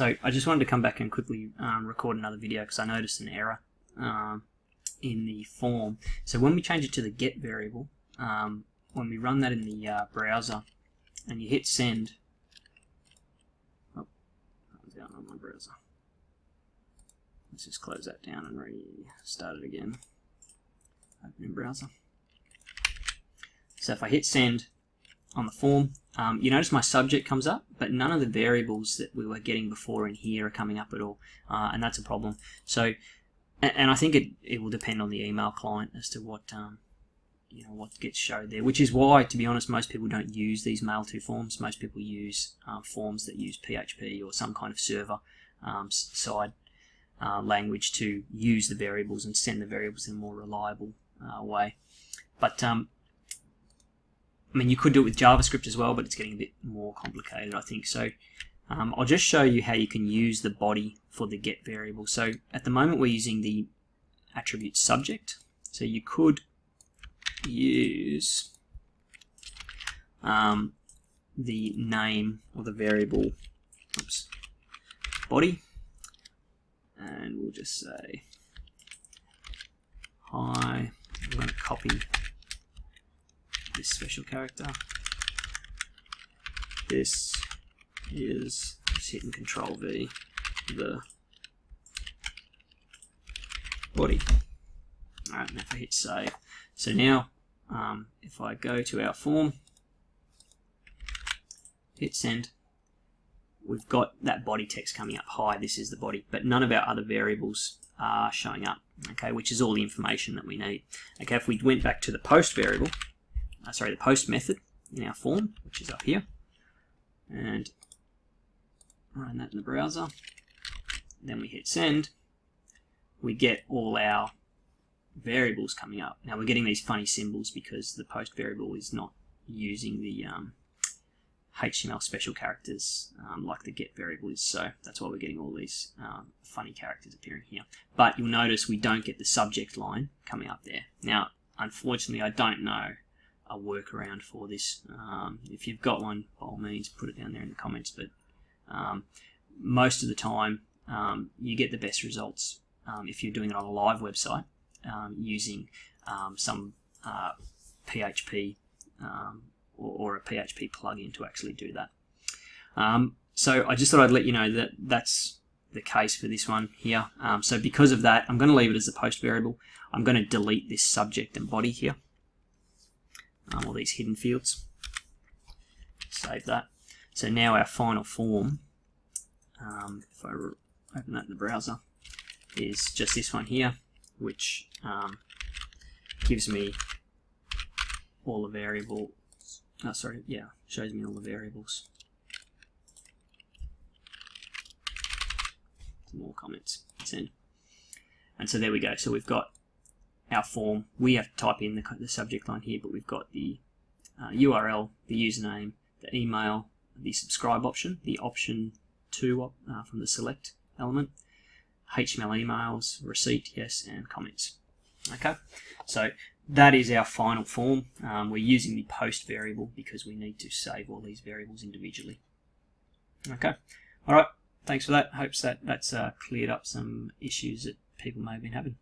So I just wanted to come back and quickly record another video because I noticed an error in the form. So when we change it to the get variable, when we run that in the browser and you hit send, oh, that was down on my browser. Let's just close that down and restart it again. Open in browser. So if I hit send on the form, you notice my subject comes up, but none of the variables that we were getting before in here are coming up at all, and that's a problem. So, and I think it will depend on the email client as to what what gets showed there, which is why, to be honest, most people don't use these mail-to forms. Most people use forms that use PHP or some kind of server side language to use the variables and send the variables in a more reliable way. But I mean, you could do it with JavaScript as well, but it's getting a bit more complicated, I think. So I'll just show you how you can use the body for the get variable. So at the moment we're using the attribute subject. So you could use the name or the variable body, and we'll just say hi. I'm going to copy this special character. This is, just hitting Control V, the body. Alright, and if I hit save, so now if I go to our form, hit send, we've got that body text coming up. Hi, this is the body, but none of our other variables are showing up. Okay, which is all the information that we need. Okay, if we went back to the post variable, the post method in our form, which is up here, and run that in the browser, then we hit send, we get all our variables coming up. Now we're getting these funny symbols because the post variable is not using the HTML special characters like the get variable is, so that's why we're getting all these funny characters appearing here. But you'll notice we don't get the subject line coming up there. Now, unfortunately, I don't know a workaround for this. If you've got one, by all means, put it down there in the comments. But most of the time, you get the best results if you're doing it on a live website using some PHP or a PHP plugin to actually do that. So I just thought I'd let you know that that's the case for this one here. So because of that, I'm going to leave it as a post variable. I'm going to delete this subject and body here, all these hidden fields. Save that. So now our final form, if I open that in the browser, is just this one here, which gives me all the variables. Shows me all the variables. Some more comments. Send. And so there we go. So we've got our form. We have to type in the subject line here, but we've got the URL, the username, the email, the subscribe option, the option 2 from the select element, HTML emails, receipt, yes, and comments. Okay, so that is our final form. We're using the post variable because we need to save all these variables individually. Okay, all right, thanks for that. Hopes that's cleared up some issues that people may have been having.